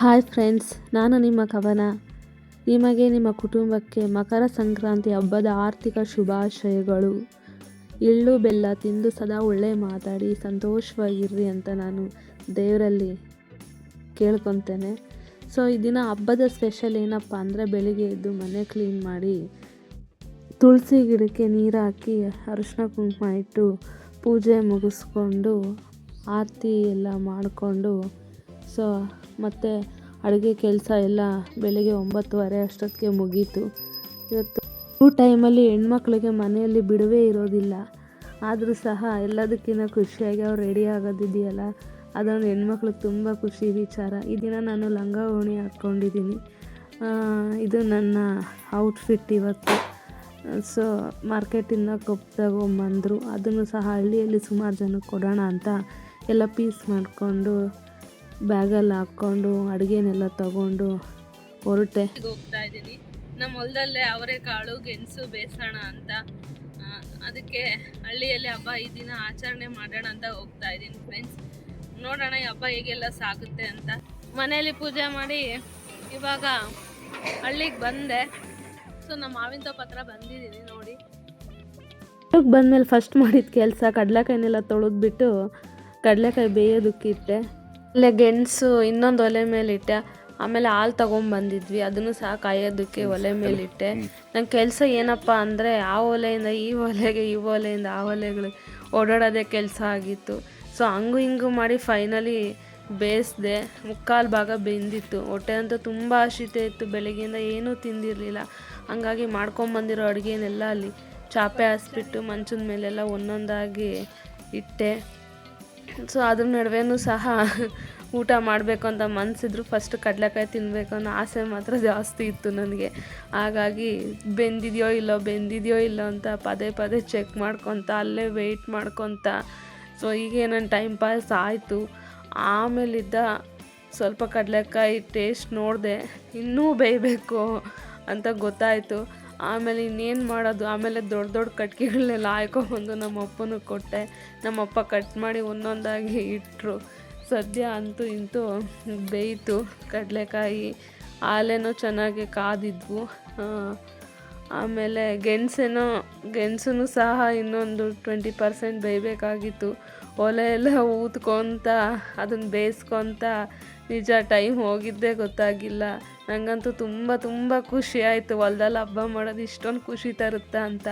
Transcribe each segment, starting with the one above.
Hi friends, ನಾನು ನಿಮ್ಮ ಕವನ. ನಿಮಗೆ ನಿಮ್ಮ ಕುಟುಂಬಕ್ಕೆ ಮಕರ ಸಂಕ್ರಾಂತಿ ಹಬ್ಬದ ಆರ್ಥಿಕ ಶುಭಾಶಯಗಳು. ಎಳ್ಳು ಬೆಲ್ಲ ತಿಂದು ಸದಾ ಒಳ್ಳೆ ಮಾತಾಡಿ ಸಂತೋಷವಾಗಿರ್ರಿ ಅಂತ ನಾನು ದೇವರಲ್ಲಿ ಕೇಳ್ಕೊತೇನೆ. ಸೊ ಈ ದಿನ ಹಬ್ಬದ ಸ್ಪೆಷಲ್ ಏನಪ್ಪ ಅಂದರೆ, ಬೆಳಿಗ್ಗೆ ಎದ್ದು ಮನೆ ಕ್ಲೀನ್ ಮಾಡಿ ತುಳಸಿ ಗಿಡಕ್ಕೆ ನೀರು ಹಾಕಿ ಅರಿಶಿನ ಕುಂಕುಮ ಇಟ್ಟು ಪೂಜೆ ಮುಗಿಸ್ಕೊಂಡು ಆರತಿ ಎಲ್ಲ ಮಾಡಿಕೊಂಡು ಸೊ ಮತ್ತು ಅಡುಗೆ ಕೆಲಸ ಎಲ್ಲ ಬೆಳಗ್ಗೆ 9:30 ಅಷ್ಟೊತ್ತಿಗೆ ಮುಗೀತು. ಇವತ್ತು ಟೈಮಲ್ಲಿ ಹೆಣ್ಮಕ್ಳಿಗೆ ಮನೆಯಲ್ಲಿ ಬಿಡುವೇ ಇರೋದಿಲ್ಲ. ಆದರೂ ಸಹ ಎಲ್ಲದಕ್ಕಿಂತ ಖುಷಿಯಾಗಿ ಅವ್ರು ರೆಡಿ ಆಗೋದಿದೆಯಲ್ಲ, ಅದೊಂದು ಹೆಣ್ಮಕ್ಳಿಗೆ ತುಂಬ ಖುಷಿ ವಿಚಾರ. ಈ ದಿನ ನಾನು ಲಂಗ ಓಣಿ ಹಾಕ್ಕೊಂಡಿದ್ದೀನಿ. ಇದು ನನ್ನ ಔಟ್ಫಿಟ್ ಇವತ್ತು. ಸೊ ಮಾರ್ಕೆಟಿಂದ ಕಪ್ಪು ತಗೊಂಬಂದರು. ಅದನ್ನು ಸಹ ಹಳ್ಳಿಯಲ್ಲಿ ಸುಮಾರು ಜನಕ್ಕೆ ಕೊಡೋಣ ಅಂತ ಎಲ್ಲ ಪೀಸ್ ಮಾಡಿಕೊಂಡು ಬ್ಯಾಗಲ್ಲಿ ಹಾಕ್ಕೊಂಡು ಅಡುಗೆನೆಲ್ಲ ತಗೊಂಡು ಹೊರಟೆ. ಹೋಗ್ತಾ ಇದ್ದೀನಿ. ನಮ್ಮ ಹೊಲದಲ್ಲೇ ಅವರೆಕಾಳು ಗೆಣಸು ಬೇಯಿಸೋಣ ಅಂತ, ಅದಕ್ಕೆ ಹಳ್ಳಿಯಲ್ಲಿ ಹಬ್ಬ ಈ ದಿನ ಆಚರಣೆ ಮಾಡೋಣ ಅಂತ ಹೋಗ್ತಾ ಇದ್ದೀನಿ ಫ್ರೆಂಡ್ಸ್. ನೋಡೋಣ ಈ ಹಬ್ಬ ಹೇಗೆಲ್ಲ ಸಾಗುತ್ತೆ ಅಂತ. ಮನೆಯಲ್ಲಿ ಪೂಜೆ ಮಾಡಿ ಇವಾಗ ಹಳ್ಳಿಗೆ ಬಂದೆ. ಸೊ ನಮ್ಮ ಮಾವಿನ ತೋಪ ಹತ್ರ ಬಂದಿದ್ದೀನಿ ನೋಡಿ. ಬಂದಮೇಲೆ ಫಸ್ಟ್ ಮಾಡಿದ ಕೆಲಸ ಕಡಲೆಕಾಯಿನೆಲ್ಲ ತೊಳೆದ್ಬಿಟ್ಟು ಕಡಲೆಕಾಯಿ ಬೇಯೋದಕ್ಕಿಟ್ಟೆ. ಅಲ್ಲೇ ಗೆಣಸು ಇನ್ನೊಂದು ಒಲೆ ಮೇಲಿಟ್ಟೆ. ಆಮೇಲೆ ಹಾಲು ತೊಗೊಂಬಂದಿದ್ವಿ, ಅದನ್ನು ಸಹ ಕಾಯೋದಕ್ಕೆ ಒಲೆ ಮೇಲಿಟ್ಟೆ. ನನ್ನ ಕೆಲಸ ಏನಪ್ಪ ಅಂದರೆ, ಆ ಒಲೆಯಿಂದ ಈ ಒಲೆಗೆ, ಈ ಒಲೆಯಿಂದ ಆ ಒಲೆಗಳಿಗೆ ಓಡಾಡೋದೇ ಕೆಲಸ ಆಗಿತ್ತು. ಸೊ ಹಂಗು ಹಿಂಗು ಮಾಡಿ ಫೈನಲಿ ಬೇಯಿಸ್ದೆ. 3/4 ಭಾಗ ಬೆಂದಿತ್ತು. ಹೊಟ್ಟೆ ಅಂತೂ ತುಂಬ ಹಸಿತೆ ಇತ್ತು. ಬೆಳಗ್ಗೆಯಿಂದ ಏನೂ ತಿಂದಿರಲಿಲ್ಲ. ಹಂಗಾಗಿ ಮಾಡ್ಕೊಂಬಂದಿರೋ ಅಡುಗೆನೆಲ್ಲ ಅಲ್ಲಿ ಚಾಪೆ ಹಾಸ್ಬಿಟ್ಟು ಮಂಚದ ಮೇಲೆಲ್ಲ ಒಂದೊಂದಾಗಿ ಇಟ್ಟೆ. ಸೊ ಅದ್ರ ನಡುವೆನೂ ಸಹ ಊಟ ಮಾಡಬೇಕು ಅಂತ ಮನಸ್ಸಿದ್ರು ಫಸ್ಟ್ ಕಡಲೆಕಾಯಿ ತಿನ್ನಬೇಕು ಅನ್ನೋ ಆಸೆ ಮಾತ್ರ ಜಾಸ್ತಿ ಇತ್ತು ನನಗೆ. ಹಾಗಾಗಿ ಬೆಂದಿದೆಯೋ ಇಲ್ಲೋ ಅಂತ ಪದೇ ಪದೇ ಚೆಕ್ ಮಾಡ್ಕೊತ ಅಲ್ಲೇ ವೆಯ್ಟ್ ಮಾಡ್ಕೊತ ಸೊ ಹೀಗೆ ನನ್ನ ಟೈಮ್ ಪಾಸ್ ಆಯಿತು. ಆಮೇಲಿದ್ದ ಸ್ವಲ್ಪ ಕಡಲೆಕಾಯಿ ಟೇಸ್ಟ್ ನೋಡಿದೆ, ಇನ್ನೂ ಬೇಯಬೇಕು ಅಂತ ಗೊತ್ತಾಯಿತು. ಆಮೇಲೆ ಇನ್ನೇನು ಮಾಡೋದು, ಆಮೇಲೆ ದೊಡ್ಡ ದೊಡ್ಡ ಕಟ್ಗೆಗಳನ್ನೆಲ್ಲ ಹಾಯ್ಕೊಂಬಂದು ನಮ್ಮ ಅಪ್ಪನೂ ಕೊಟ್ಟೆ. ನಮ್ಮಪ್ಪ ಕಟ್ ಮಾಡಿ ಒಂದೊಂದಾಗಿ ಇಟ್ಟರು. ಸದ್ಯ ಅಂತೂ ಇಂತೂ ಬೇಯಿತು ಕಡಲೆಕಾಯಿ. ಹಾಲೇನೋ ಚೆನ್ನಾಗಿ ಕಾದಿದ್ವು. ಆಮೇಲೆ ಗೆಣಸೂ ಸಹ ಇನ್ನೊಂದು 20% ಬೇಯಬೇಕಾಗಿತ್ತು. ಒಲೆ ಎಲ್ಲ ಊದ್ಕೊತ ಅದನ್ನು ಬೇಯಿಸ್ಕೊತ ನಿಜ ಟೈಮ್ ಹೋಗಿದ್ದೇ ಗೊತ್ತಾಗಿಲ್ಲ. ನನಗಂತೂ ತುಂಬ ಖುಷಿ ಆಯಿತು. ಹೊಲ್ದಲ್ಲಿ ಹಬ್ಬ ಮಾಡೋದು ಇಷ್ಟೊಂದು ಖುಷಿ ತರುತ್ತಾ ಅಂತ.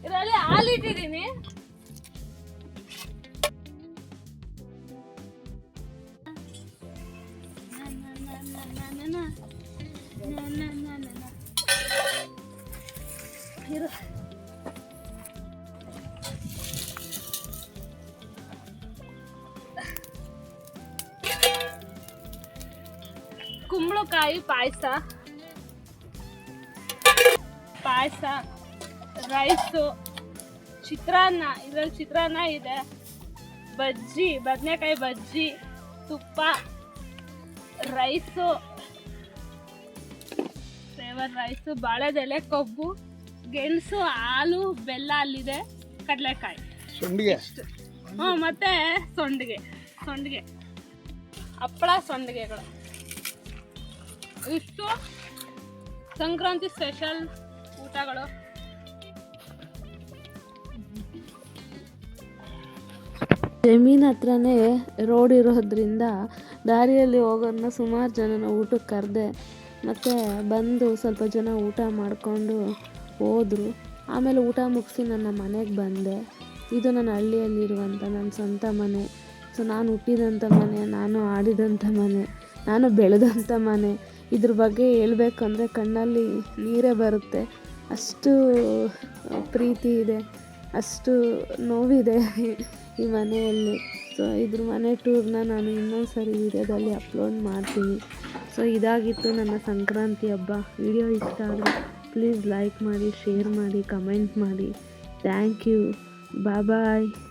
ಇದರಲ್ಲಿ ಹಾಲು ಇಟ್ಟಿದ್ದೀನಿ. ಕುಂಬಳಕಾಯಿ ಪಾಯಸ, ರೈಸು, ಚಿತ್ರಾನ್ನ. ಇದರಲ್ಲಿ ಚಿತ್ರಾನ್ನ ಇದೆ, ಬಜ್ಜಿ, ಬದನೆಕಾಯಿ ಬಜ್ಜಿ, ತುಪ್ಪ, ರೈಸು, ಫ್ಲೇವರ್ ರೈಸು, ಬಾಳೆದೆಲೆ, ಕೊಬ್ಬು, ಗೆಣಸು, ಹಾಲು, ಬೆಲ್ಲ ಅಲ್ಲಿದೆ, ಕಡಲೆಕಾಯಿ, ಮತ್ತೆ ಸೊಂಡಿಗೆ, ಹಪ್ಪಳ, ಸೊಂಡಿಗೆಗಳು. ಇಷ್ಟು ಸಂಕ್ರಾಂತಿ ಸ್ಪೆಷಲ್ ಊಟಗಳು. ಜಮೀನ್ ಹತ್ರನೇ ರೋಡ್ ಇರೋದ್ರಿಂದ ದಾರಿಯಲ್ಲಿ ಹೋಗೋದನ್ನ ಸುಮಾರು ಜನನ ಊಟಕ್ಕೆ ಕರೆದೆ. ಮತ್ತು ಬಂದು ಸ್ವಲ್ಪ ಜನ ಊಟ ಮಾಡಿಕೊಂಡು ಹೋದರು. ಆಮೇಲೆ ಊಟ ಮುಗಿಸಿ ನನ್ನ ಮನೆಗೆ ಬಂದೆ. ಇದು ನನ್ನ ಹಳ್ಳಿಯಲ್ಲಿರುವಂಥ ನನ್ನ ಸ್ವಂತ ಮನೆ. ಸೊ ನಾನು ಹುಟ್ಟಿದಂಥ ಮನೆ, ನಾನು ಆಡಿದಂಥ ಮನೆ, ನಾನು ಬೆಳೆದಂಥ ಮನೆ. ಇದ್ರ ಬಗ್ಗೆ ಹೇಳ್ಬೇಕಂದ್ರೆ ಕಣ್ಣಲ್ಲಿ ನೀರೇ ಬರುತ್ತೆ. ಅಷ್ಟು ಪ್ರೀತಿ ಇದೆ, ಅಷ್ಟು ನೋವಿದೆ ಈ ಮನೆಯಲ್ಲಿ. ಸೊ ಇದ್ರ ಮನೆ ಟೂರ್ನ ನಾನು ಇನ್ನೊಂದು ಸರಿ ವೀಡಿಯೋದಲ್ಲಿ ಅಪ್ಲೋಡ್ ಮಾಡ್ತೀನಿ. ಸೊ ಸೊ ಇದಾಗಿತ್ತು ನನ್ನ ಸಂಕ್ರಾಂತಿ ಹಬ್ಬ. ವಿಡಿಯೋ ಇಷ್ಟ ಆದರೆ ಪ್ಲೀಸ್ ಲೈಕ್ ಮಾಡಿ, ಶೇರ್ ಮಾಡಿ, ಕಮೆಂಟ್ ಮಾಡಿ. Thank you. ಬಾಯ್.